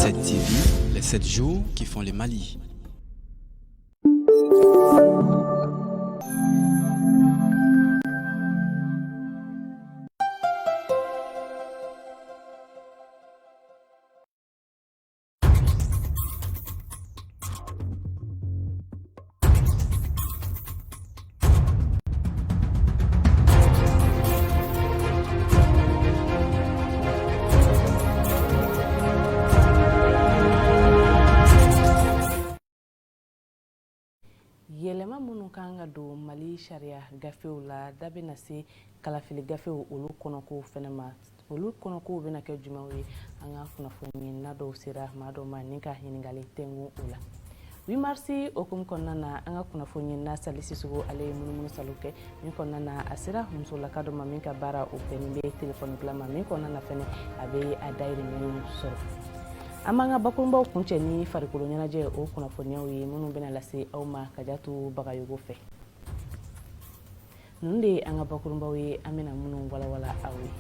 7 TV, les 7 jours qui font le Mali. Yelema minnu kan ka don Mali sariya gafew la da bɛna se kalafili gafew olu kɔnɔkow fɛnɛ ma olu kɔnɔkow bɛna kɛ jumɛnw ye an ka kunnafoni na dɔw sera maa dɔw ma ni ka ɲininkali tɛngu o la 8 mars okumu kɔnɔna na an ka kunnafoni na Sali Sisoko ale ye munumunu salo kɛ min kɔnɔna na a sera musolaka dɔ ma min ka baara o bɛnnen bɛ telefɔni dilan ma min kɔnɔna na fɛnɛ a bɛ a dayirimɛ sɔrɔ. An b'an ka bakurunbaw kuncɛ ni farikolo ɲɛnajɛ o kunnafoniyaw ye minnu bɛna lase aw ma Kajatu Bagayogo fɛ. Ninnu de ye an ka bakurunbaw ye an bɛna minnu walawala aw ye.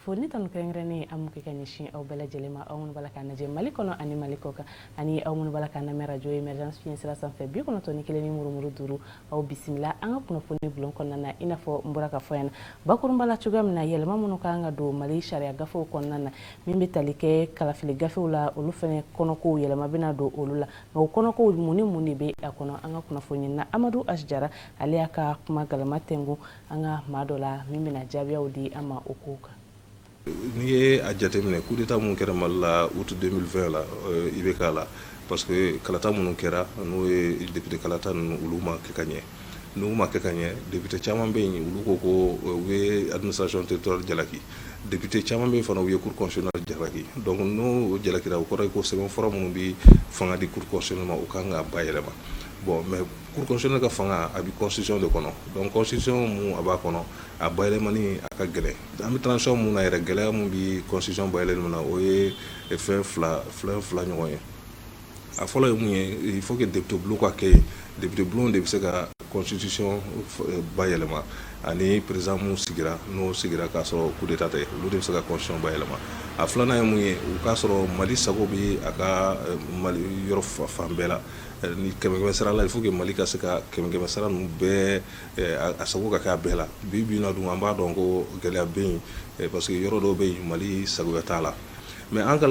Foli tanu kɛrɛnkɛrɛnnen an m'o kɛ ka ɲɛsin aw bɛɛ lajɛlen ma aw minnu b'a la k'an lajɛ Mali kɔnɔ ani Mali kɔ kan ani aw minnu b'a la k'an lamɛn radio Emergence fiɲɛ sira sanfɛ 91 ni murumuru 5 aw bisimila an ka kunnafoni bulon kɔnɔna na i n'a fɔ n bɔra ka fɔ yan na bakurunba la cogoya min na yɛlɛma minnu kan ka don Mali sariya gafew kɔnɔna na min bɛ tali kɛ kalafili gafew la olu fɛnɛ kɔnɔkow yɛlɛma bɛna don olu la nka o kɔnɔkow mun ni mun de bɛ a kɔnɔ an ka kunnafoni na Amadu Asjara ale y'a ka kuma galama tɛngu an ka maa dɔ la min bɛna jaabiyaw di an ma o kow kan. N'i ye a jateminɛ coup d'état mun kɛra Mali la août 2020 la i bɛ k'a la parce que kalata minnu kɛra n'o ye député kalata ninnu olu ma kɛ ka ɲɛ n'u ma kɛ ka ɲɛ député caman bɛ yen olu ko u ye administration territoriale jalaki député caman bɛ yen fana u ye cour constitutionnelle jalaki donc n'o jalakira o kɔrɔ ye ko sɛbɛnfura minnu bɛ fanga di cour constitutionnelle ma o kan ka bayɛlɛma bon mais cour constitutionnelle ka fanga a bɛ constitution de kɔnɔ donc constitution mun a b'a kɔnɔ a bayɛlɛmani a ka gɛlɛn an bɛ transition mun na yɛrɛ gɛlɛya mun bɛ constitution bayɛlɛmani na o ye fɛn fila ɲɔgɔn ye a fɔlɔ ye mun ye il faut que député bulon ka kɛ yen député bulon de bɛ se ka constitution bayɛlɛma ani président mun sigira n'o sigira k'a sɔrɔ coup d'état tɛ olu de bɛ se ka constitution bayɛlɛma a filanan ye mun ye u k'a sɔrɔ Mali sago bɛ a ka Mali yɔrɔ fan bɛɛ la ni kɛmɛ sara la il faut que Mali ka se ka kɛmɛ sara ninnu bɛɛ a sago ka kɛ a bɛɛ la bi na dun an b'a dɔn ko gɛlɛya bɛ yen parce que yɔrɔ dɔw bɛ yen Mali sagoya t'a la mais an ka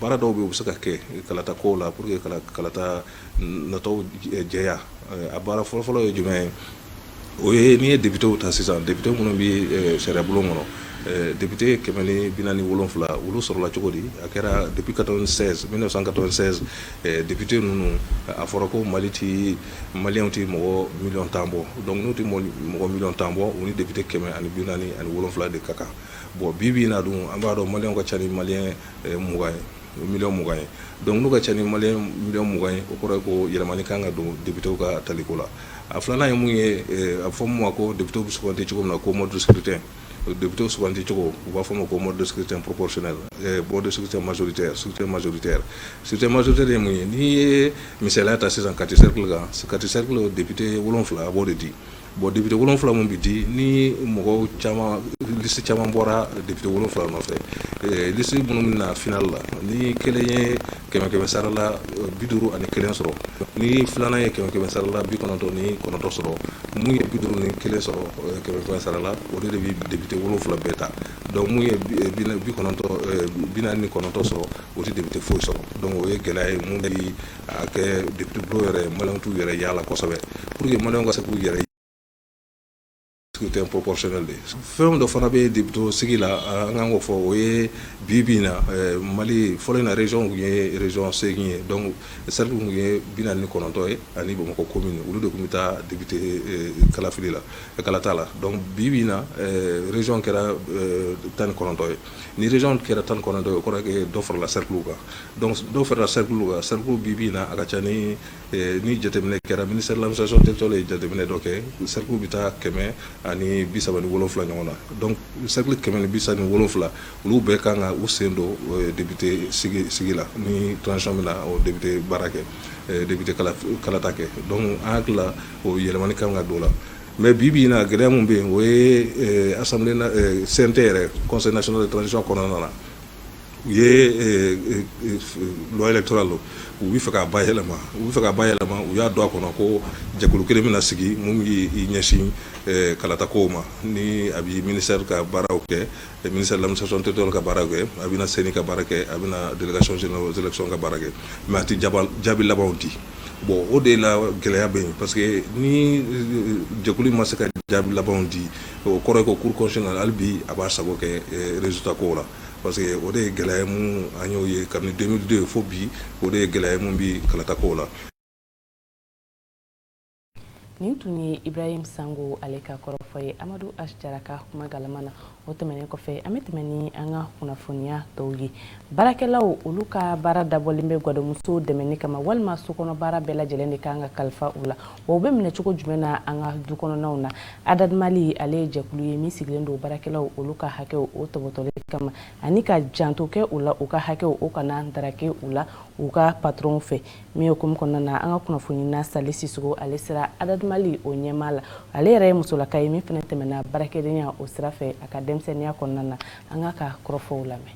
baara dɔw bɛ yen u bɛ se ka kɛ kalata kow la pour que kalata natɔw jɛya a baara fɔlɔ ye jumɛn ye o ye n'i ye députéw ta sisan député minnu bɛ sariya bulon kɔnɔ député 147 olu sɔrɔla cogo di a kɛra depuis 1996 député ninnu a fɔra ko Mali ti maliyɛnw ti mɔgɔ miliyɔn tan bɔ donc n'u ti mɔgɔ miliyɔn tan bɔ u ni député 147 de ka kan bon bi na dun an b'a dɔn maliyɛnw ka ca ni maliyɛn 20 ye miliyɔn 20 ye donc n'u ka ca ni maliyɛn miliyɔn 20 ye o kɔrɔ ye ko yɛlɛmani kan ka don députéw ka taliko la a filanan ye mun ye a fɔ mun ma ko députéw bɛ suganti cogo min na ko mode de scrutin député suganti cogo u b'a fɔ ma ko mode de scrutin proportionnel mode de scrutin majoritaire ye mun ye n'i ye misaliya ta sisan kati cercle député 7 a b'o de di bon député 7 mun bi di ni mɔgɔw caman liste caman bɔra député 7 nɔfɛ liste minnu bɛna final la ni kelen ye kɛmɛ sara la 51 sɔrɔ ni filanan ye kɛmɛ sara la 99 sɔrɔ mun ye 51 sɔrɔ kɛmɛ sara la o de bɛ député 7 bɛɛ ta donc mun ye 49 sɔrɔ o tɛ député foyi sɔrɔ donc o ye gɛlɛya ye mun bɛ a kɛ député bulon yɛrɛ maliyɛnw t'u yɛrɛ yaala kosɛbɛ pour que maliyɛnw ka se k'u yɛrɛ scrutin proportionnel de fɛn dɔ fana bɛ député sigi la an kan k'o fɔ o ye bi na Mali fɔlɔ in na région tun ye région 8 ye donc cercle tun ye 49 ye ani Bamakɔ commune olu de tun bɛ taa député kalafili la kalata la donc bi na région kɛra 19 ye ni région kɛra 19 ye o kɔrɔ ye dɔ farala cercle kan donc dɔ farala cercle bi na a ka ca ni jateminɛ kɛra ministère de l'administration territoriale ye jateminɛ dɔ kɛ cercle bɛ taa 137 ɲɔgɔn na donc cercle 137 olu bɛɛ kan ka u sen don député sigi la ni transition bɛ na o député baara kɛ député kalata kɛ donc an hakili la o yɛlɛmani kan ka don la mais bibi na gɛlɛya mun bɛ yen o ye assemblée CNT yɛrɛ conseil national de transition kɔnɔna na u ye loi électorale u bɛ fɛ k'a bayɛlɛma u y'a don a kɔnɔ ko jɛkulu kelen bɛna sigi mun b'i ɲɛsin kalatakow ma ni a bɛ ministère ka baaraw kɛ ministère de l'administration territoriale ka baaraw kɛ a bɛna CENI ka baara kɛ a bɛna délégation générale aux élections ka baara kɛ mais a tɛ jaabi labanw di bon o de la gɛlɛya bɛ yen parce que ni jɛkulu ma se ka jaabi labanw di o kɔrɔ ye ko cour constitutionnelle hali bi a b'a sago kɛ résultat kow la parce que o de ye gɛlɛya mun an y'o ye kabini 2002 fo bi o de ye gɛlɛya mun bi kalatakow la. nin tun ye Ibrahim Sango ale ka kɔrɔfɔ ye Amadu Ashjara ka kuma galama na o tɛmɛnen kɔfɛ an bɛ tɛmɛ ni an ka kunnafoniya tɔw ye baarakɛlaw olu ka baara dabɔlen bɛ gwadomuso dɛmɛni kama walima sokɔnɔ baara bɛɛ lajɛlen de kan ka kalifa u la wa u bɛ minɛ cogo jumɛn na an ka dukɔnɔnaw na Adad Mali ale ye jɛkulu ye min sigilen don baarakɛlaw olu ka hakɛw o tɔbɔtɔli kama ani ka janto kɛ u la u ka hakɛw o kana darake u la u ka patron fɛ min hukumu kɔnɔna na an ka kunnafoni na Sali Sisogo ale sera Adad Mali o ɲɛmaa la ale yɛrɛ ye musolaka ye min fana tɛmɛna baarakɛdenya o sira fɛ a ka denmisɛnniya kɔnɔna na an ka kɔrɔfɔw lamɛn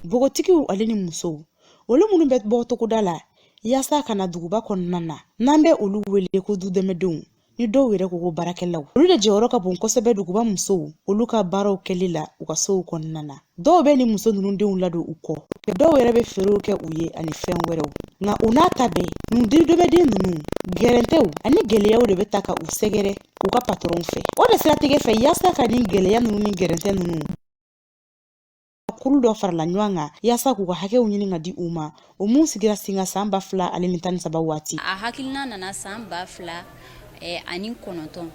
bogotigiw ale ni musow olu minnu bɛ bɔ togoda la yaasa kana duguba kɔnɔna na n'an bɛ olu wele ko dudɛmɛdenw ni dɔw yɛrɛ ko baarakɛlaw olu de jɔyɔrɔ ka bon kosɛbɛ duguba musow olu ka baaraw kɛli la u ka sow kɔnɔna na dɔw bɛ ni muso ninnu denw ladon u kɔ dɔw yɛrɛ bɛ feerew kɛ u ye ani fɛn wɛrɛw nka u n'a ta bɛɛ nin dudɛmɛden ninnu gɛrɛntɛw ani gɛlɛyaw de bɛ ta ka u sɛgɛrɛ u ka patron fɛ o de siratigɛ fɛ yaasa ka ni gɛlɛya ninnu ni gɛrɛntɛ ninnu kuru dɔ farala ɲɔgɔn kan yaasa k'u ka hakɛw ɲini ka di u ma o mun sigira singa san 2013 waati a hakilina nana san 2009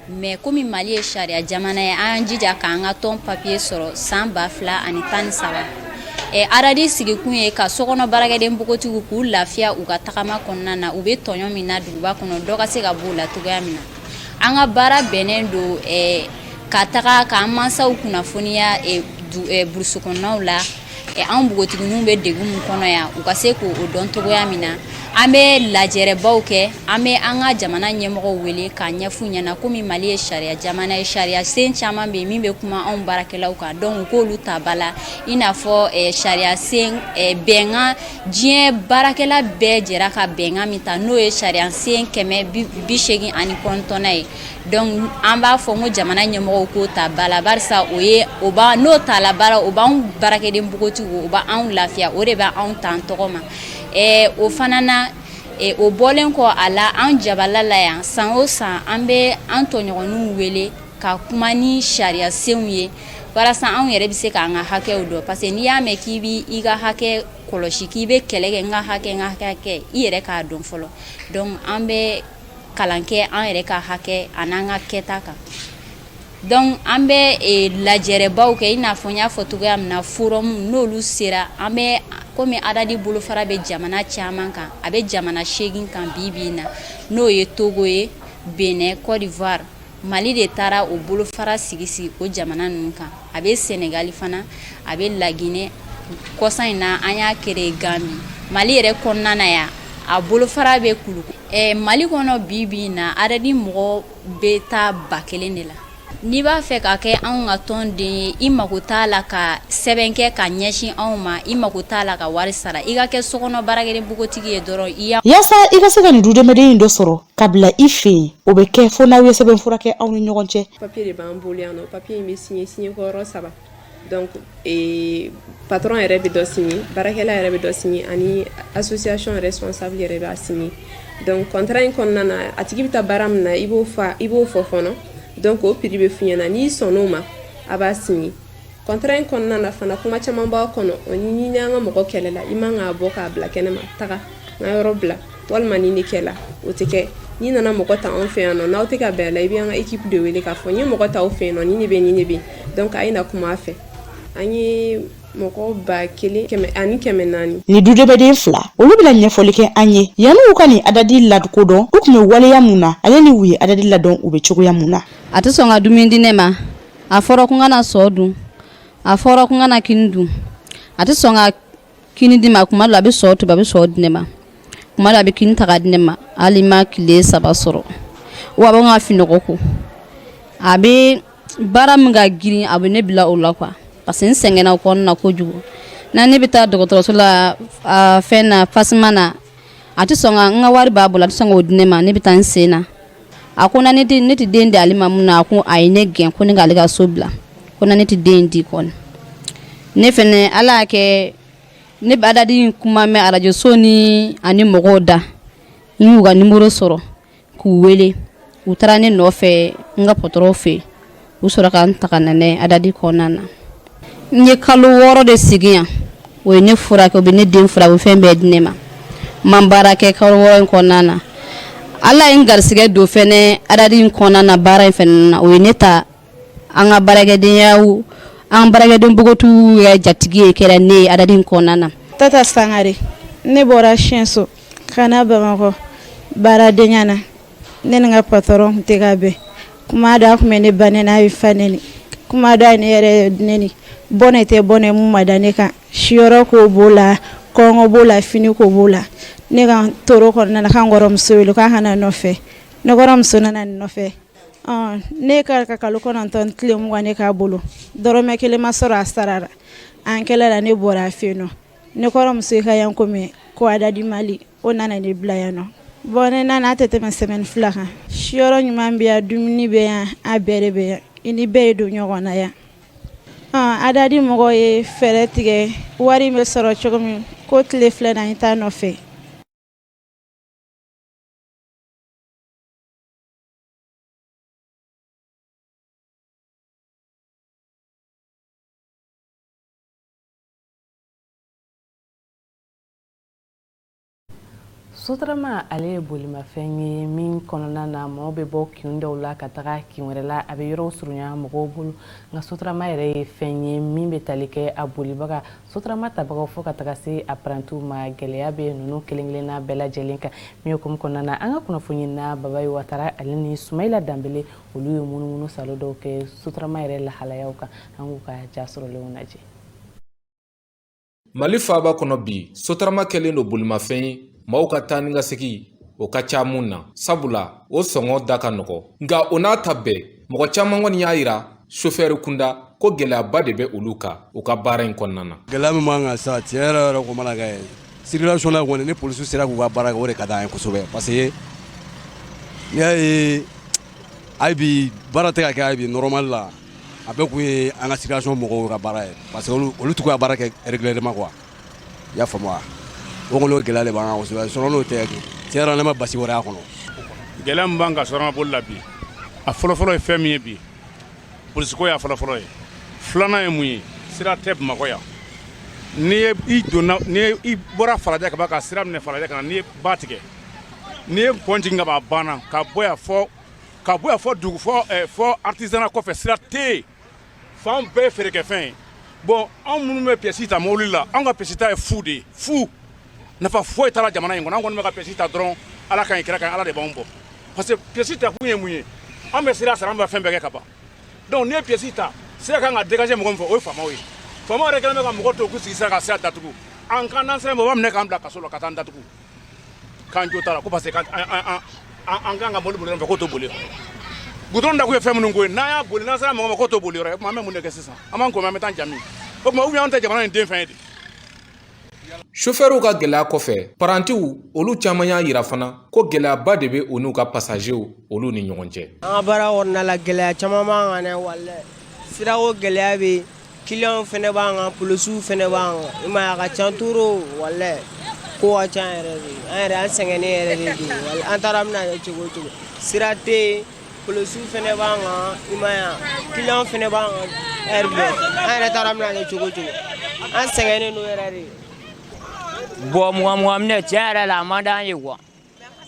mais komi Mali ye sariya jamana ye an jija k'an ka tɔn papier sɔrɔ san 2013 aradi sigikun ye ka sokɔnɔ baarakɛden bogotigiw k'u lafiya u ka tagama kɔnɔna na u bɛ tɔɲɔ min na duguba kɔnɔ dɔ ka se ka b'u la cogoya min na an ka baara bɛnnen don ka taga k'an mansaw kunnafoniya burusu kɔnɔnaw la an bogotigininw bɛ degun mun kɔnɔ yan u ka se k'o dɔn cogoya min na an bɛ lajɛrɛbaw kɛ an bɛ an ka jamana ɲɛmɔgɔw wele k'a ɲɛfu ɲɛna komi Mali ye sariya jamana ye sariya sen caman bɛ yen min bɛ kuma anw baarakɛlaw kan donc u k'olu ta ba la i n'a fɔ sariya sen bɛnkan diɲɛ baarakɛla bɛɛ jɛra ka bɛnkan min ta n'o ye sariya sen 189 ye donc an b'a fɔ ko jamana ɲɛmɔgɔw k'o ta ba la barisa o b'a n'o ta la baara o b'anw baarakɛden bogotigiw o b'anw lafiya o de bɛ anw tan tɔgɔ ma o fana na o bɔlen kɔ a la an jabala la yan san o san an bɛ an tɔɲɔgɔnninw wele ka kuma ni sariya senw ye walasa anw yɛrɛ bɛ se k'an ka hakɛw dɔn parce que n'i y'a mɛn k'i b'i ka hakɛ kɔlɔsi k'i bɛ kɛlɛ kɛ n ka hakɛ i yɛrɛ k'a dɔn fɔlɔ donc an bɛ kalan kɛ an yɛrɛ ka hakɛ an'an ka kɛta kan donc an bɛ lajɛrɛbaw kɛ i n'a fɔ n y'a fɔ cogoya min na forum n'olu sera an bɛ komi Adadi bolofara bɛ jamana caman kan a bɛ jamana 8 kan bi na n'o ye Togo ye Benin Côte d'Ivoire Mali de taara o bolofara sigi o jamana ninnu kan a bɛ Senegal fana a bɛ Laginɛ kɔsan in na an y'a kere Gambie Mali yɛrɛ kɔnɔna na yan a bolofara bɛ kulu Mali kɔnɔ bi na Adadi mɔgɔ bɛ taa 1000 de la n'i b'a fɛ ka kɛ anw ka tɔn den ye i mago t'a la ka sɛbɛn kɛ ka ɲɛsin anw ma i mago t'a la ka wari sara i ka kɛ sokɔnɔ baarakɛden bogotigi ye dɔrɔn yaasa i ka se ka nin dudɛmɛden in dɔ sɔrɔ ka bila i fɛ yen o bɛ kɛ fo n'aw ye sɛbɛn fura kɛ aw ni ɲɔgɔn cɛ papier de b'an bolo yan nɔ papier in bɛ signé kɔyɔrɔ 3 donc patron yɛrɛ bɛ dɔ signé baarakɛla yɛrɛ bɛ dɔ signé ani association responsable yɛrɛ b'a signé donc contrat in kɔnɔna na a tigi bɛ taa baara min na i b'o fɔ fɔlɔ donc o prix bɛ f'i ɲɛna n'i sɔnn'o ma a b'a signé contrat in kɔnɔna na fana kuma caman b'a kɔnɔ o ni an ka mɔgɔ kɛlɛla i man k'a bɔ k'a bila kɛnɛma taga n ka yɔrɔ bila walima ni kɛla o tɛ kɛ n'i nana mɔgɔ ta anw fɛ yan nɔ n'aw tɛ ka bɛn a la i bɛ an ka équipe de wele k'a fɔ n ye mɔgɔ ta aw fɛ yen nɔ ni ne bɛ donc a ye na kuma a fɛ an ye mɔgɔ 1400 ni dudɛmɛden 2 olu bɛna ɲɛfɔli kɛ an ye yanni u ka nin Adadi ladon u tun bɛ waleya mun na ale ni u ye Adadi ladon u bɛ cogoya mun na a tɛ sɔn ka dumuni di ne ma a fɔra ko n kana sɔ dun a fɔra ko n kana kini dun a tɛ sɔn ka kini di ma kuma dɔ a bɛ sɔ tobi a bɛ sɔ di ne ma kuma dɔ a bɛ kini ta ka di ne ma hali ma tile 3 sɔrɔ wa a bɛ n ka finɔgɔ ko a bɛ baara min ka girin a bɛ ne bila o la quoi parce que n sɛgɛnna o kɔnɔna kojugu na ne bɛ taa dɔgɔtɔrɔso la fɛn na fasima na a tɛ sɔn ka n ka wari b'a bolo a tɛ sɔn k'o di ne ma ne bɛ taa n sen na a ko na ne tɛ den di ale ma mun na a ko a ye ne gɛn ko ne k'ale ka so bila ko na ne tɛ den di kɔni ne fɛnɛ ala y'a kɛ ne bɛ adadi kuma mɛn arajo so ni ani mɔgɔw da n y'u ka nimoro sɔrɔ k'u wele u taara ne nɔfɛ n ka patɔrɔn fɛ u sɔrɔ ka n ta ka na n'a ye adadi kɔnɔna na n ye kalo 6 de sigi yan o ye ne furakɛ o bɛ ne den furakɛ o fɛn bɛɛ di ne ma n ma baara kɛ kalo 6 in kɔnɔna na ala ye n garisigɛ don fɛnɛ adadi in kɔnɔna na baara in fɛnɛ na o ye ne ta an ka baarakɛdenyaw an baarakɛden bogotigiw yɛrɛ jatigi ye kɛra ne ye adadi in kɔnɔna na. Tata Sangare ne bɔra Siɛnso ka na Bamakɔ baaradenya na ne ni n ka patɔrɔn tɛ ka bɛn kuma dɔ a tun bɛ ne ba nɛni a bɛ fa nɛni kuma dɔ a ye ne yɛrɛ nɛni bɔnɛ tɛ bɔnɛ mun ma da ne kan siyɔrɔ ko b'o la kɔngɔ b'o la fini ko b'o la ne ka toro kɔnɔna na k'an kɔrɔmuso wele k'a ka na nɔfɛ ne kɔrɔmuso nana nin nɔfɛ ne ka kalo 9 tile 20 ne k'a bolo dɔrɔmɛ 1 ma sɔrɔ a sara la an kɛlɛ la ne bɔra a fɛ yen nɔ ne kɔrɔmuso ka yan ko mɛn ko adadi Mali o nana ne bila yan nɔ bon ne nana a tɛ tɛmɛ semaine 2 kan siyɔrɔ ɲuman bɛ yan dumuni bɛ yan a bɛɛ de bɛ yan i ni bɛɛ ye don ɲɔgɔn na yan adadi mɔgɔ ye fɛɛrɛ tigɛ wari bɛ sɔrɔ cogo min ko tile filɛ na n t'a nɔfɛ. Sotarama ale ye bolimafɛn ye min kɔnɔna na mɔgɔw bɛ bɔ kin dɔw la ka taga kin wɛrɛ la a bɛ yɔrɔw surunya mɔgɔw bolo nka sotarama yɛrɛ ye fɛn ye min bɛ tali kɛ a bolibaga sotarama tabagaw fo ka taga se a parantiw ma gɛlɛya bɛ ninnu kelen-kelenna bɛɛ lajɛlen kan min hukumu kɔnɔna na an ka kunnafoni na Babaye Watara ale ni Sumayila Danbele olu ye munumunu salo dɔw kɛ sotarama yɛrɛ lahalayaw kan an k'u ka jasɔrɔlenw lajɛ. Mali faaba kɔnɔ bi sotarama kɛlen don bolimafɛn ye maaw ka taa ni ka segi o ka ca mun na sabula o sɔngɔ da ka nɔgɔ nka o n'a ta bɛɛ mɔgɔ caman kɔni y'a yira chauffeur kunda ko gɛlɛyaba de bɛ olu kan u ka baara in kɔnɔna na. Gɛlɛya min b'an kan sa tiɲɛ yɛrɛ ko mana kɛ circulation la kɔni ni polisiw sera k'u ka baara kɛ o de ka d'an ye kosɛbɛ parce que n'i y'a ye hali bi baara tɛ ka kɛ hali bi normal la a bɛɛ kun ye an ka circulation mɔgɔw ka baara ye parce que olu t'u ka baara kɛ régulièrement quoi i y'a faamu wa. o kɔni o gɛlɛya de b'an kan kosɛbɛ sinon n'o tɛ tiɲɛ yɛrɛ la ne ma basi wɛrɛ y'a kɔnɔ. Gɛlɛya min b'an kan sotarama boli la bi a fɔlɔfɔlɔ ye fɛn min ye bi polisiko y'a fɔlɔfɔlɔ ye filanan ye mun ye sira tɛ Bamakɔ yan i bɔra Falajɛ ka ban ka sira minɛ Falajɛ ka na n'i ye ba tigɛ n'i ye pont jigin ka ban a banna ka bɔ yan fɔ dugu fɔ artisanat kɔfɛ sira tɛ yen fan bɛɛ ye feerekɛfɛn ye bon anw minnu bɛ pièce ta mobili la anw ka pièce ta ye fu de ye fu nafa foyi t'a la jamana in kɔnɔ an kɔni bɛ ka pièce ta dɔrɔn ala ka ɲi kira kan ala de b'anw bɔ parce que pièce ta kun ye mun ye an bɛ sira sara an bɛ fɛn bɛɛ kɛ ka ban donc n'i ye pièce ta sira kan ka dégager mɔgɔ min fɛ o ye faamaw ye faamaw yɛrɛ kɛlen bɛ ka mɔgɔ to k'u sigi sira ka sira datugu an kan n'an sera mɔgɔ minɛ k'an bila kaso la ka taa an datugu k'an jo t'a la ko parce que an kan ka mobili boli fɛ k'o to boli goudron da kun ye fɛn minnu ko ye n'an y'a boli n'an sera mɔgɔ ma k'o to boli yɔrɔ ye kuma an bɛ mun de kɛ sisan an b'an ko an bɛ taa jami o tuma ou bien an tɛ jamana in den fɛn ye de. Chauffeurw ka gɛlɛya kɔfɛ parantiw olu caman y'a yira fana ko gɛlɛyaba de bɛ u n'u ka passagerw olu ni ɲɔgɔn cɛ. An ka baara kɔnɔna la gɛlɛya caman b'an kan dɛ walahi sirako gɛlɛya bɛ client fɛnɛ b'an kan polisiw fɛnɛ b'an kan i m'a ye a ka ca toro walahi ko ka ca yɛrɛ de an yɛrɛ an sɛgɛnnen yɛrɛ de don walahi an taara bɛna kɛ cogo o cogo sira tɛ yen polisiw fɛnɛ b'an kan i m'a ye client fɛnɛ b'an kan heure bɛɛ an yɛrɛ taara bɛna kɛ cogo o cogo an sɛgɛnnen don yɛrɛ de. Bon muga minɛ tiɲɛ yɛrɛ la a man d'an ye quoi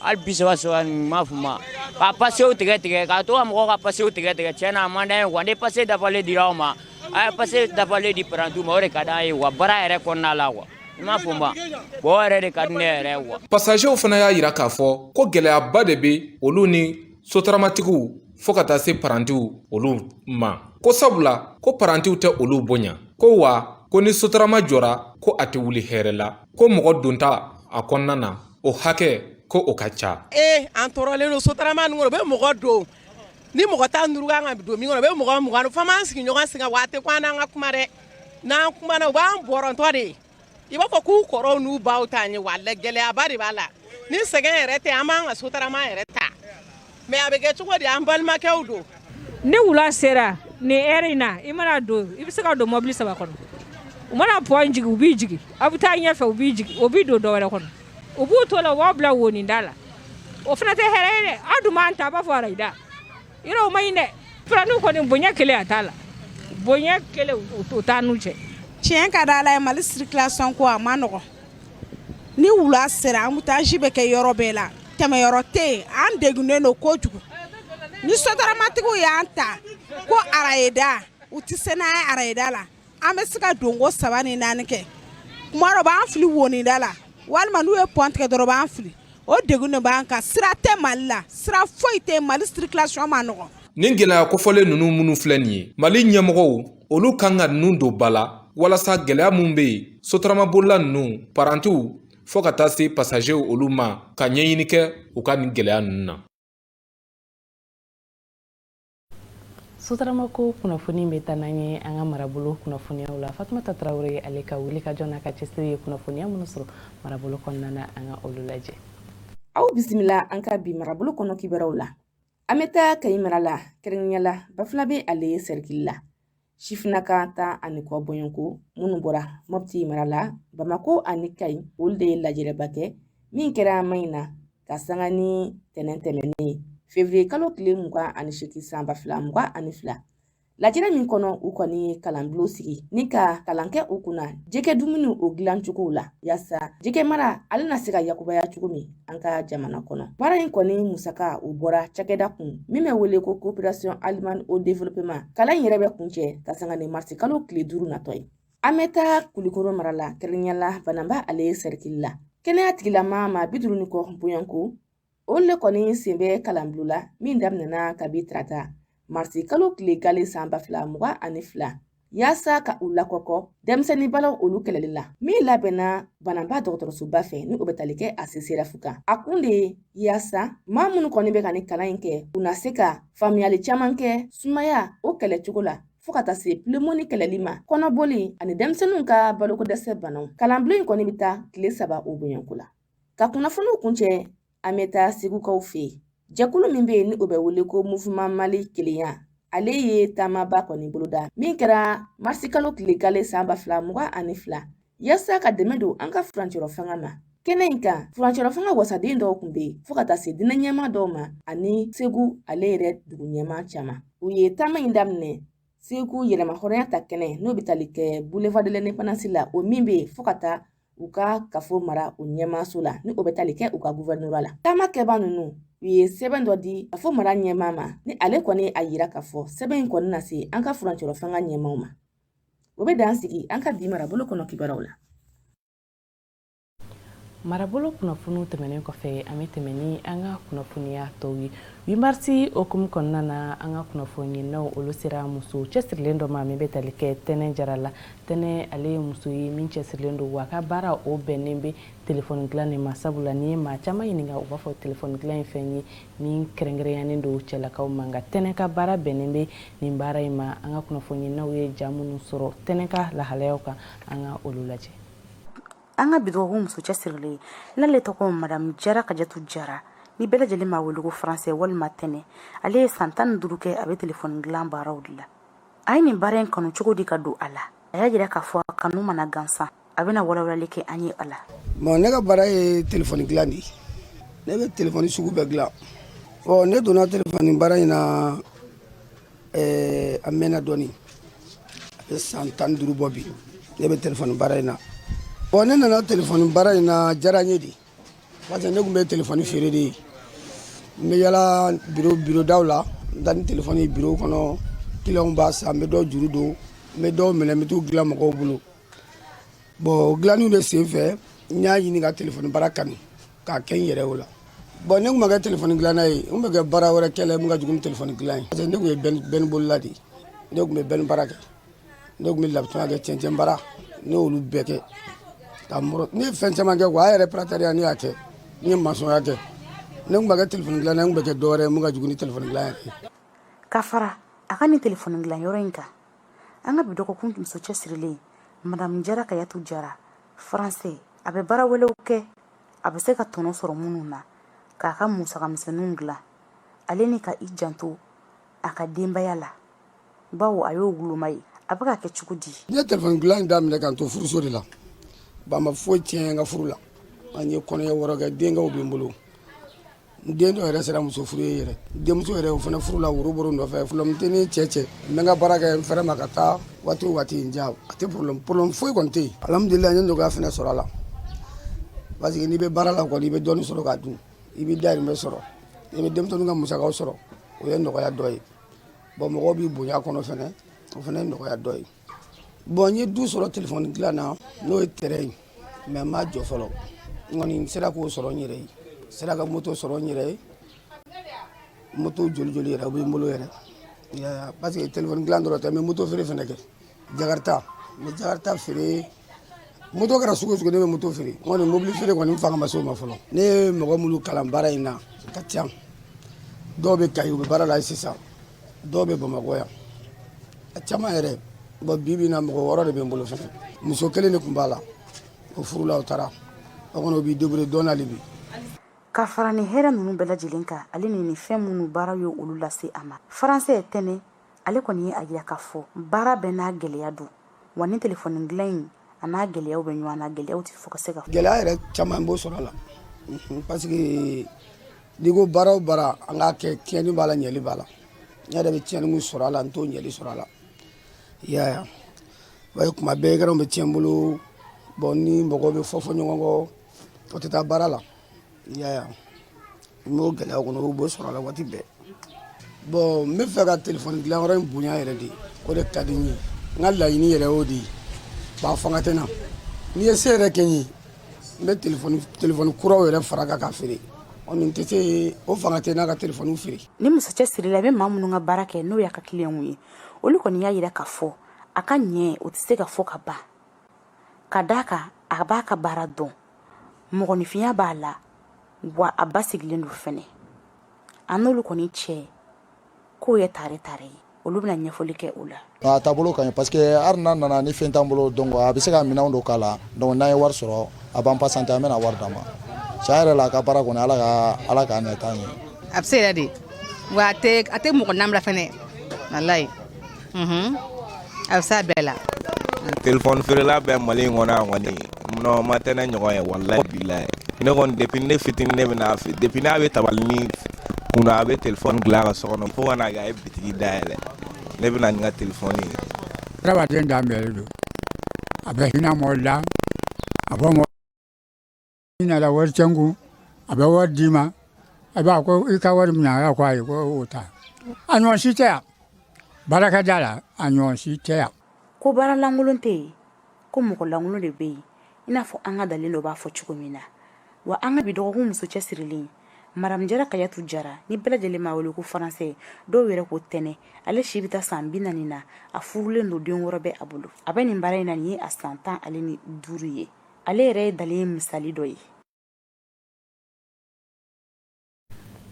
hali bi saba m'a fɔ ma ka pasew tigɛ ka to ka mɔgɔw ka pasew tigɛ tiɲɛ na a man d'an ye quoi ni pase dafalen dira aw ma a ye pase dafalen di parantiw ma o de ka d'an ye quoi baara yɛrɛ kɔnɔna la quoi i m'a fɔ ma bon o yɛrɛ de ka di ne yɛrɛ quoi. Passagerw fana y'a yira k'a fɔ ko gɛlɛyaba de bɛ olu ni sotaramatigiw fo ka taa se parantiw olu ma ko sabula ko parantiw tɛ olu bonya ko wa ko ni sotarama jɔra ko a tɛ wuli hɛrɛ la ko mɔgɔ donta a kɔnɔna na o hakɛ ko o ka ca. An tɔɔrɔlen don sotarama ninnu kɔnɔ u bɛ mɔgɔ don ni mɔgɔ tan duuru kan ka don min kɔnɔ o bɛ mɔgɔ mugan fɔ m'an sigi ɲɔgɔn sigi waati ko an n'an ka kuma dɛ n'an kumana u b'an bɔrɔntɔ de i b'a fɔ k'u kɔrɔw n'u baw t'a ɲɛ wala gɛlɛyaba de b'a la ni sɛgɛn yɛrɛ tɛ an b'an ka sotarama yɛrɛ ta mais a bɛ kɛ cogo di an balimakɛw don. ni wula sera ni heure in na i mana don i bɛ se ka don mobili 3 kɔnɔ u mana pɔn jigi u b'i jigi a bɛ taa ɲɛfɛ u b'i jigi o b'i don dɔ wɛrɛ kɔnɔ u b'u to la u b'aw bila woninda la o fana tɛ hɛrɛ ye dɛ aw dun b'an ta a b'a fɔ arayida yɔrɔ o ma ɲi dɛ filaninw kɔni bonya kelen a t'a la bonya kelen o t'a n'u cɛ. tiɲɛ ka di ala ye mali circulation ko a ma nɔgɔn ni wula sera an bɛ taa ji bɛ kɛ yɔrɔ bɛɛ la tɛmɛyɔrɔ tɛ yen an degunnen don kojugu ni sotaramatigiw y'an ta ko arayida u tɛ se n'a ye arayida la an bɛ se ka don ko 3 ni 4 kɛ kuma dɔ b'an fili woninda la walima n'u ye pɔn tigɛ dɔrɔn b'an fili o degun de b'an kan sira tɛ mali la sira foyi tɛ mali circulation ma nɔgɔn. nin gɛlɛya kofɔlen ninnu minnu filɛ nin ye mali ɲɛmɔgɔw olu kan ka ninnu don ba la walasa gɛlɛya mun bɛ yen sotaramabolila ninnu parantiw fɔ ka taa se pasajew olu ma ka ɲɛɲini kɛ u ka nin gɛlɛya ninnu na. sotaramako kunnafoni bɛ taa n'an ye an ka marabolo kunnafoniyaw la Fatumata Tarawele ale ka wuli ka jɔ n'a ka cɛsiri ye kunnafoniya minnu sɔrɔ marabolo kɔnɔna na an ka olu lajɛ. aw bisimila an ka bi marabolo kɔnɔ kibaruw la an bɛ taa Kayi mara la kɛrɛnkɛrɛnnenya la Bafula bɛ ale sɛrikili la sifinaka 10 ani kɔ bɔɲɔnko minnu bɔra Mopti mara la Bamako ani Kayi olu de ye lajɛrɛba kɛ min kɛra ma in na ka sanga ni tɛnɛn tɛmɛnen février kalo tile 28 san 2022 lajɛrɛ min kɔnɔ u kɔni ye kalanbilo sigi ni ka kalan kɛ u kunna jɛgɛ dumuni o dilan cogo la yasa jɛgɛ mara ale na se ka yakubaya cogo min an ka jamana kɔnɔ baara in kɔni musaka u bɔra cakɛda kun min bɛ wele ko coopération allemande au développement kalan yɛrɛ bɛ kuncɛ ka sanga ni marsi kalo tile 5 natɔ ye an bɛ taa Kulikoro mara la kɛrɛnkɛrɛnnenya la Banamba ale sɛrikili la kɛnɛya tigilama ma 50 kɔ bonyanko olu le kɔni sen bɛ kalanbilo la min daminɛna kabi tarata marsi kalo tile gale san 2022 yaasa ka u lakɔkɔ denmisɛnnin balaw olu kɛlɛli la min labɛnna Banamba dɔgɔtɔrɔsoba fɛ ni o bɛ tali kɛ a CCRF kan a kun de ye yaasa maa minnu kɔni bɛ ka ni kalan in kɛ u na se ka faamuyali caman kɛ sumaya o kɛlɛ cogo la fo ka taa se pneumonie kɛlɛli ma kɔnɔboli ani denmisɛnninw ka baloko dɛsɛ banaw kalanbilo in kɔni bɛ taa tile 3 o bonyanko la ka kunnafoniw kuncɛ an bɛ taa Segukaw fɛ yen jɛkulu min bɛ yen ni o bɛ wele ko mouvement Mali kelenya ale ye taamaba kɔni boloda min kɛra marsi kalo tile gale san 2022 yaasa ka dɛmɛ don an ka furancɛrɔ fanga ma kɛnɛ in kan furancɛrɔ fanga wasaden dɔw kun bɛ yen fo ka taa se dinɛ ɲɛma dɔw ma ani Segu ale yɛrɛ dugu ɲɛma caman u ye taama in daminɛ Segu yɛlɛma hɔrɔnya ta kɛnɛ n'o bɛ tali kɛ boulevard de l'indépendance la o min bɛ yen fo ka taa u ka kafo mara o ɲɛmaso la ni o bɛ tali kɛ u ka gouvernement la taama kɛba ninnu u ye sɛbɛn dɔ di kafo mara ɲɛmaa ma ni ale kɔni a yira ka fɔ sɛbɛn in kɔni na se an ka furancɛrɔ fanga ɲɛmaaw ma o bɛ dan sigi an ka bi marabolo kɔnɔ kibaruw la. marabolo kunnafoniw tɛmɛnen kɔfɛ an bɛ tɛmɛ ni an ka kunnafoniya tɔw ye 8 marsi okumu kɔnɔna na an ka kunnafoni ɲininaw olu sera muso cɛsirilen dɔ ma min bɛ tali kɛ Tɛnɛ Jara la Tɛnɛ ale ye muso ye min cɛsirilen don wa ka baara o bɛnnen bɛ telefɔni dilan de ma sabula ni ye maa caman ɲininka u b'a fɔ telefɔni dilan ye fɛn ye min kɛrɛnkɛrɛnyanen don cɛlakaw ma nka Tɛnɛ ka baara bɛnnen bɛ nin baara in ma an ka kunnafoni ɲininaw ye ja minnu sɔrɔ Tɛnɛ ka lahalayaw kan an ka olu lajɛ. an ka bidɔgɔ muso cɛsirilen n'ale tɔgɔ madame Jara Kajatu Jara ni bɛɛ lajɛlen ma wele ko français walima Tɛnɛ ale ye san 15 kɛ a bɛ telefɔni dilan baaraw de la a ye nin baara in kanu cogo di ka don a la a y'a jira k'a fɔ kanu mana gansan a bɛna walawalali kɛ an ye a la. Bon ne ka baara ye telefɔni dilan de ne bɛ telefɔni sugu bɛɛ dilan ne donna telefɔni baara in na a mɛnna dɔɔni a bɛ san 15 bɔ bi ne bɛ telefɔni baara in na ne nana telefɔni baara in na diyara n ye de parce que ne tun bɛ telefɔni feere de ye n bɛ yala biro daw la n taa ni telefɔni ye biro kɔnɔ clients b'a san n bɛ dɔw juru don n bɛ dɔw minɛ n bɛ t'u dilan mɔgɔw bolo bon dilanniw de sen fɛ n y'a ɲini ka telefɔni baara kanu k'a kɛ n yɛrɛ o la bon ne tun ma kɛ telefɔni dilanna ye n bɛ kɛ baara wɛrɛ kɛ la min ka jugu ni telefɔni dilan ye parce que ne tun ye bɛni bolila de ne tun bɛ bɛni baara kɛ ne tun bɛ lapitɔn kɛ cɛncɛn baara ne y'olu bɛɛ kɛ ne ye fɛn caman kɛ quoi a yɛrɛ paratariya ne y'a kɛ n ye maçɔnya kɛ ne tun ma kɛ telefɔni dilanna n tun bɛ kɛ dɔwɛrɛ ye min ka jugu ni telefɔni dilan yɛrɛ ye. Ka fara a ka nin telefɔni dilanyɔrɔ in kan an ka bi dɔgɔkun muso cɛsirilen madame Jara Kayatu Jara français a bɛ baara wɛrɛw kɛ a bɛ se ka tɔnɔ sɔrɔ minnu na k'a ka musakamisɛnninw dilan ale ni ka i janto a ka denbaya la bawo a y'o wuloma ye a bɛ ka kɛ cogo di. N ye telefɔni dilan daminɛ k'an to furuso de la ba ma foyi tiɲɛ n ka furu la an ye kɔnɔɲɛ 6 kɛ denkɛw bɛ n bolo n den dɔ yɛrɛ sera muso furu ye yɛrɛ denmuso yɛrɛ o fana furu la woroboro nɔfɛ fulamutenin cɛ n bɛ n ka baara kɛ n fɛrɛ ma ka taa waati o waati n ja a tɛ problème foyi kɔni tɛ yen alhamdulilayi n ye nɔgɔya fana sɔrɔ a la parce que n'i bɛ baara la kɔni i bɛ dɔɔnin sɔrɔ k'a dun i bɛ dahirimɛ sɔrɔ i bɛ denmisɛnninw ka musakaw sɔrɔ o ye nɔgɔya dɔ ye bon mɔgɔw b'i bonya kɔnɔ fana o fana ye nɔgɔya dɔ ye bon n ye du sɔrɔ telefɔni dilan na n'o ye terrain ye mais n m'a jɔ fɔlɔ n kɔni n sera k'o sɔrɔ n yɛrɛ ye sera ka moto sɔrɔ n yɛrɛ ye moto joli yɛrɛ o bɛ n bolo yɛrɛ parce que telefɔni dilan dɔrɔn tɛ n bɛ moto feere fana kɛ jakarta n bɛ jakarta feere moto kɛra sugu ne bɛ moto feere n kɔni mobili feere kɔni n fanga ma se o ma fɔlɔ ne ye mɔgɔ minnu kalan baara in na ka ca dɔw bɛ Kayi u bɛ baara la sisan dɔw bɛ Bamakɔ yan a caman yɛrɛ bon bi bi in na mɔgɔ 6 de bɛ n bolo fana muso 1 de tun b'a la o furula o taara o kɔni o b'i débrouiller dɔɔnin hali bi. Ka fara ni hɛrɛ ninnu bɛɛ lajɛlen kan ale ni fɛn minnu baara ye olu lase a ma français ye tɛnɛ ale kɔni ye a jira k'a fɔ baara bɛɛ n'a gɛlɛya don wa ni telefɔni dilan in a n'a gɛlɛyaw bɛ ɲɔgɔn na gɛlɛyaw tɛ fɔ ka se ka fɔ. Gɛlɛya yɛrɛ caman b'o sɔrɔ a la parce que n'i ko baara o baara an k'a kɛ tiɲɛni b'a la ɲɛli b'a la n yɛrɛ bɛ tiɲɛni min sɔrɔ a la n t'o ɲɛli sɔrɔ a la i y'a ye wa kuma bɛɛ i kɛra bɛ tiɲɛ n bolo bon ni mɔgɔw bɛ fɔ ɲɔgɔn kɔ o tɛ taa baara la i y'a ye n b'o gɛlɛya kɔnɔ o b'o sɔrɔ a la waati bɛɛ bon n bɛ fɛ ka telefɔni dilanyɔrɔ in bonya yɛrɛ de o de ka di n ye n ka laɲini yɛrɛ y'o de ye ba fanga tɛ n na n'i ye se yɛrɛ kɛ n ye n bɛ telefɔni kuraw yɛrɛ fara kan ka feere nin tɛ se o fanga tɛ n'a ka telefɔniw feere. Ni muso cɛsirila i bɛ maa minnu ka baara kɛ n'o y'a ka clientw ye olu kɔni y'a jira k'a fɔ a ka ɲɛ o tɛ se ka fɔ ka ban ka d'a kan a b'a ka baara dɔn mɔgɔninfinya b'a la wa a basigilen don fɛnɛ a n'olu kɔni cɛ k'o ye tare ye olu bɛna ɲɛfɔli kɛ o la. A taabolo ka ɲi parce que hali n'a nana ni fɛn t'an bolo donc a bɛ se ka minɛnw don k'a la donc n'an ye wari sɔrɔ a b'an patienter an bɛna wari d'a ma cɛ yɛrɛ la a ka baara kɔni ala k'a ɲɛ taa ɲɛ. A bɛ se yɛrɛ de wa a tɛ mɔgɔ namla fɛnɛ walayi a bɛ se a bɛɛ la. Telefɔni feerela bɛɛ Mali in kɔnɔ yan kɔni non ma tɛ ne ɲɔgɔn ye walayi bilayi ne kɔni depuis ne fitinin ne bɛna depuis n'a bɛ tabalini kunna a bɛ telefɔni dilan a ka so kɔnɔ fo ka n'a kɛ a ye bitigi dayɛlɛ ne bɛna ni n ka telefɔni ye. Adamaden danbɛlen don a bɛ hinɛ mɔgɔ la a bɔ mɔgɔ i nana wari cɛ n kun a bɛ wari d'i ma a b'a ko i ka wari minɛ a y'a ko ayi ko o ta a ɲɔgɔn si tɛ yan baarakɛda la a ɲɔgɔn si tɛ yan. Ko baara lankolon tɛ yen ko mɔgɔ lankolon de bɛ yen i n'a fɔ an ka dalen dɔ b'a fɔ cogo min na wa an ka bi dɔgɔkun muso cɛsirilen Madame Jara Kayatu Jara ni bɛɛ lajɛlen ma wele ko français dɔw yɛrɛ ko tɛnɛ ale si bɛ taa san 40 na a furulen don den wɔɔrɔ bɛ a bolo a bɛ nin baara in na nin ye a san 15 ye ale yɛrɛ ye dalen misali dɔ ye.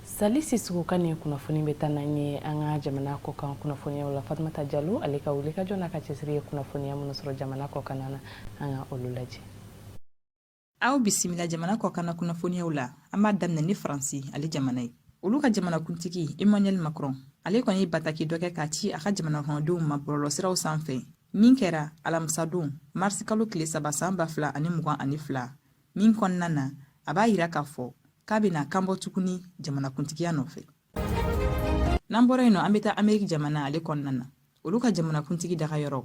Sali Sissoco ka nin kunnafoni bɛ taa n'an ye an ka jamana kɔkan kunnafoniyaw la Fatumata Jallo ale ka wuli ka jɔ n'a ka cɛsiri ye kunnafoniya minnu sɔrɔ jamana kɔkan na an ka olu lajɛ. Aw bisimila jamana kɔkan na kunnafoniyaw la an b'a daminɛ ni Faransi ale jamana ye olu ka jamanakuntigi Emmanuel Macron ale kɔni ye bataki dɔ kɛ k'a ci a ka jamana kɔnɔdenw ma bɔlɔlɔsiraw sanfɛ min kɛra alamisa don mars kalo tile 3 san 2022 min kɔnɔna na a b'a yira k'a fɔ k'a bɛna kanbɔ tuguni jamanakuntigiya nɔfɛ. N'an bɔra yen nɔ an bɛ taa Ameriki jamana ale kɔnɔna na olu ka jamanakuntigi dagayɔrɔ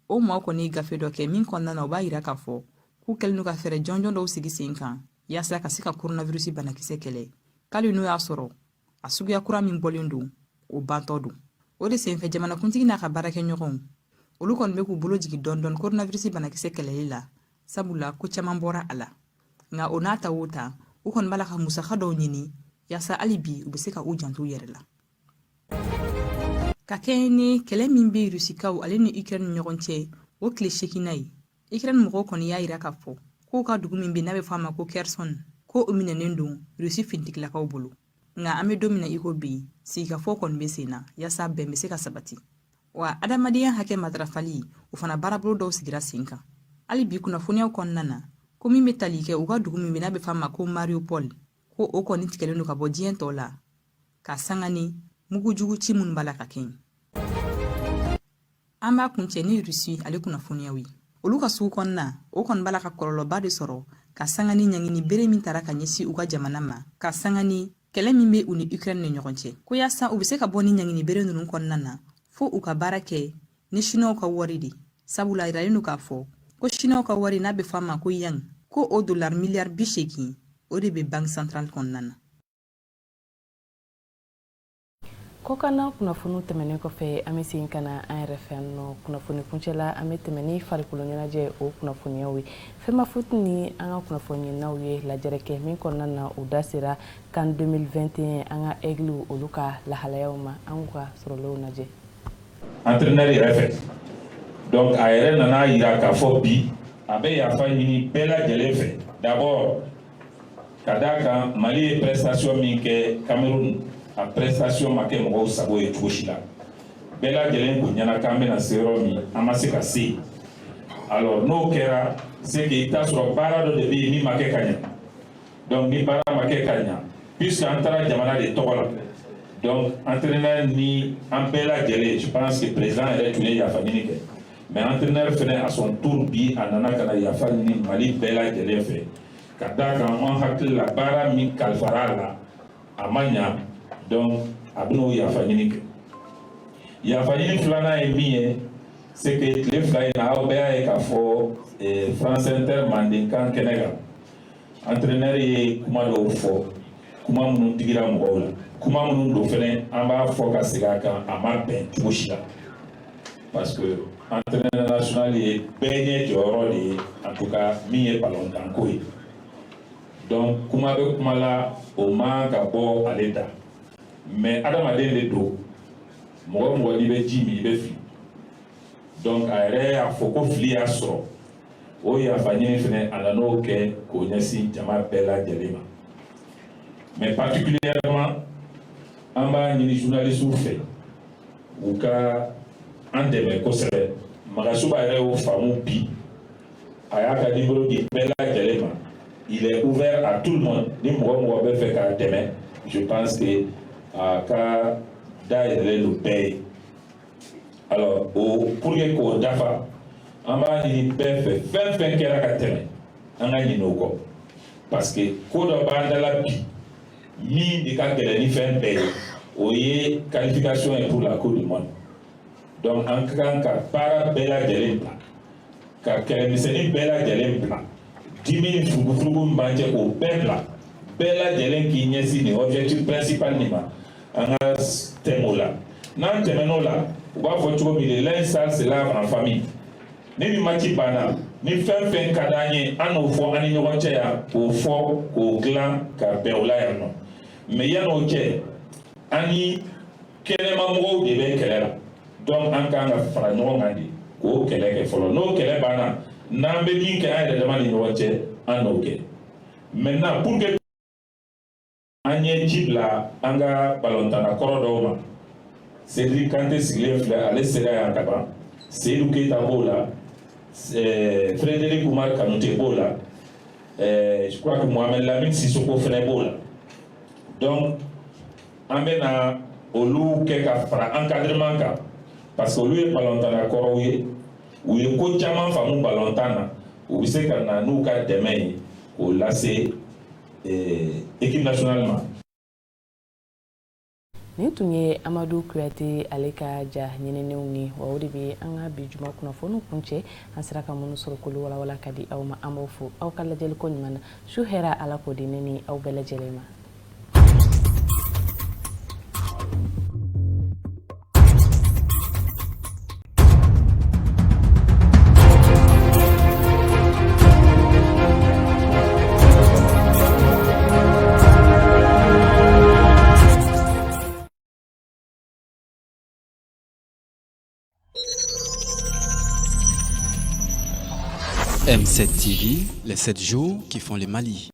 o maa kɔni gafe dɔ kɛ min kɔnɔna na o b'a yira k'a fɔ k'u kɛlen n'u ka fɛɛrɛ jɔnjɔn dɔw sigi sen kan yaasa ka se ka coronavirus banakisɛ kɛlɛ k'ale n'o y'a sɔrɔ a suguya kura min bɔlen don o bantɔ don o de senfɛ jamanakuntigi n'a ka baarakɛɲɔgɔnw olu kɔni bɛ k'u bolo jigin dɔɔni coronavirus banakisɛ kɛlɛli la sabula ko caman bɔra a la nka o n'a ta o ta u kɔni b'a la ka musaka dɔw ɲini yaasa hali bi u bɛ se ka u janto yɛrɛ la. Ka kɛ ni kɛlɛ min bɛ Rusikaw ale ni Ukraine ni ɲɔgɔn cɛ o tile 8nan ye Ukraine mɔgɔw kɔni y'a yira k'a fɔ k'u ka dugu min bɛ n'a bɛ fɔ a ma ko Kherson ko o minɛnen don Rusi finitigilakaw bolo nga an be don min na i ko bi sigikafɔ kɔni be sen na yaasa bɛn be se ka sabati wa adamadenya hakɛ matarafali o fana baarabolo dɔw sigira sen kan hali bi kunnafoniyaw kɔnɔna na ko min be tali kɛ u ka dugu min be n'a be fa ma ko mariupol ko o kɔni tigɛlen do ka bɔ diɲɛ tɔw la ka sanga ni mugujugu ci minnu b'a la ka kɛɲɛ an b'a kuncɛ ni rusi ale kunnafoniyaw ye olu ka sugu kɔnɔna o kɔni b'a la ka kɔlɔlɔba de sɔrɔ ka sanga ni ɲangini bere min tara ka ɲɛsi u ka jamana ma ka sanga ni kɛlɛ min be u ni Ukraine ni ɲɔgɔn cɛ ko yaasa u be se ka bɔ ni ɲangini bere ninnu kɔnɔna na fo u ka baara kɛ ni Chinois ka wari de sabula yiralen do k'a fɔ ko Chinois ka wari n'a be fɔ a ma ko yang ko o dollar miliyari 80 o de be banque centrale kɔnɔna na kokana kunnafoni tɛmɛnen kɔfɛ an bɛ segin ka na an yɛrɛ fɛ yan nɔ kunnafoni kuncɛ la an bɛ tɛmɛ ni farikolo ɲɛnajɛ o kunnafoniyaw ye fɛnma futi ni an ka kunnafoni ɲininaw ye lajɛrɛ kɛ min kɔnɔna na u da sera kan 2021 an ka aigle olu ka lahalayaw ma an ka sɔrɔlenw lajɛ entraîneur yɛrɛ fɛ donc a yɛrɛ nana yira k'a fɔ bi a bɛ yafa ɲini bɛɛ lajɛlen fɛ d'abord ka d'a kan Mali ye prestation min kɛ Cameroun a prestation ma kɛ mɔgɔw sago ye cogo si la bɛɛ lajɛlen ko ɲɛna k'an bɛna se yɔrɔ min an ma se ka se alors n'o kɛra c'est que i t'a sɔrɔ baara dɔ de bɛ yen min ma kɛ ka ɲɛ donc ni baara ma kɛ ka ɲɛ puisque an taara jamana de tɔgɔ la donc entraîneur ni an bɛɛ lajɛlen je pense que président yɛrɛ tun ye yafa ɲini kɛ mais entraîneur fɛnɛ à son tour bi a nana ka na yafa ɲini Mali bɛɛ lajɛlen fɛ ka d'a kan an hakili la baara min kalifara a la a ma ɲa donc a bɛn'o yafa ɲini kɛ yafa ɲini filanan ye min ye c'est que tile fila in na aw bɛɛ y'a ye k'a fɔ France Inter mandenkan kɛnɛ kan entraîneur ye kuma dɔw fɔ kuma minnu digira mɔgɔw la kuma minnu don fɛnɛ an b'a fɔ ka segin a kan a ma bɛn cogo si la parce que entraîneur national ye bɛɛ ɲɛ jɔyɔrɔ de ye en tout cas min ye ballontan ko ye donc kuma bɛ kuma la o man ka bɔ ale da mais adamaden de don mɔgɔ mɔgɔ n'i bɛ ji min i bɛ fili donc a yɛrɛ y'a fɔ ko fili y'a sɔrɔ o yafa ɲini fɛnɛ a nan'o kɛ k'o ɲɛsin jama bɛɛ lajɛlen ma mais particulièrement an b'a ɲini journalistes fɛ u ka an dɛmɛ kosɛbɛ Magasuba yɛrɛ y'o faamu bi a y'a ka numéro di bɛɛ lajɛlen ma il est ouvert à tout le monde ni mɔgɔ mɔgɔ bɛ fɛ k'a dɛmɛ je pense que a ka dayɛlɛlen don bɛɛ ye alors o pour que k'o dafa an b'a ɲini bɛɛ fɛ fɛn fɛn kɛra ka tɛmɛ an ka ɲinɛ o kɔ parce que ko dɔ b'an dala bi min de ka gɛlɛn ni fɛn bɛɛ ye o ye qualification ye pour la coupe du monde donc an ka kan ka baara bɛɛ lajɛlen bila ka kɛlɛmisɛnnin bɛɛ lajɛlen bila dimi furugufurugu min b'an cɛ k'o bɛɛ bila bɛɛ lajɛlen k'i ɲɛsin nin objectif principal nin ma an ka tɛmɛ o la n'an tɛmɛn'o la u b'a fɔ cogo min de linge sale se lave en famille ni nin match banna ni fɛn fɛn ka d'an ye an n'o fɔ an ni ɲɔgɔn cɛ yan k'o fɔ k'o dilan ka bɛn o la yan nɔ mais yan'o cɛ an ni kɛnɛmamɔgɔw de bɛ kɛlɛ la donc an kan ka fara ɲɔgɔn kan de k'o kɛlɛ kɛ fɔlɔ n'o kɛlɛ banna n'an bɛ min kɛ an yɛrɛ dama ni ɲɔgɔn cɛ an n'o kɛ maintenant pour que an ye ci bila an ka balontanna kɔrɔ dɔw ma Cédric Kanté sigilen filɛ ale sera yan ka ban Seydou Keita b'o la Frédéric Oumar Kanouté b'o la je crois que Mohamed Lamine Sissoko fɛnɛ b'o la donc an bɛna olu kɛ ka fara encadrement kan parce que olu ye balontanna kɔrɔw ye u ye ko caman faamu balontan na u bɛ se ka na n'u ka dɛmɛ ye k'o lase équipe nationale ma. Nin tun ye Amadu Kuyate ale ka ja ɲininiw ni wa o de bɛ an ka bi juma kunnafoniw kuncɛ an sera ka minnu sɔrɔ k'olu walawala ka di aw ma an b'aw fo aw ka lajɛli ko ɲuman na su hɛrɛ Ala k'o di ne ni aw bɛɛ lajɛlen ma. M7 TV, les 7 jours qui font le Mali.